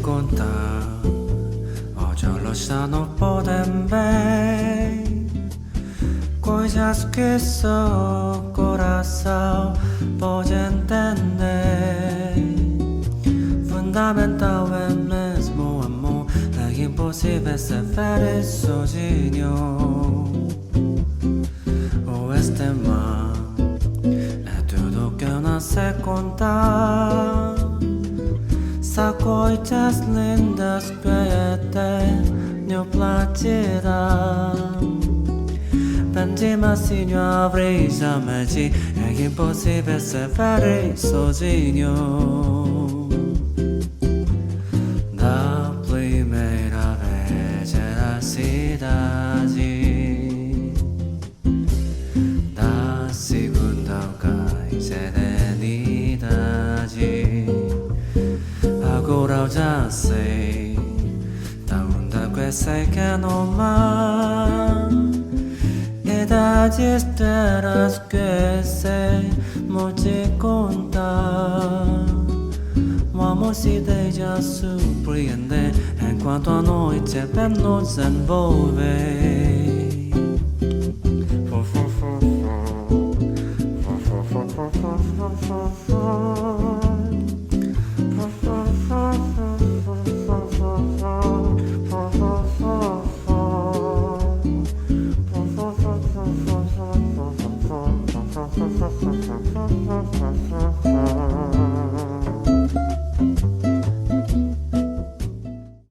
conta oggi ho lasciato potembe cosas que so coração pode entender fundamental é mesmo amor é impossível ser feliz sozinho o este mar é tudo que eu não sei contar Sa coisas lindas que tenho platida Pentima signor brisa meci É impossível ser feliz sozinho Da primeira vez na cidade Da segunda vez serenidade Agora eu já sei Da onda que sei que não mais Idades terras que sei Molte contar O amor se deixa surpreender Enquanto a noite nos envolve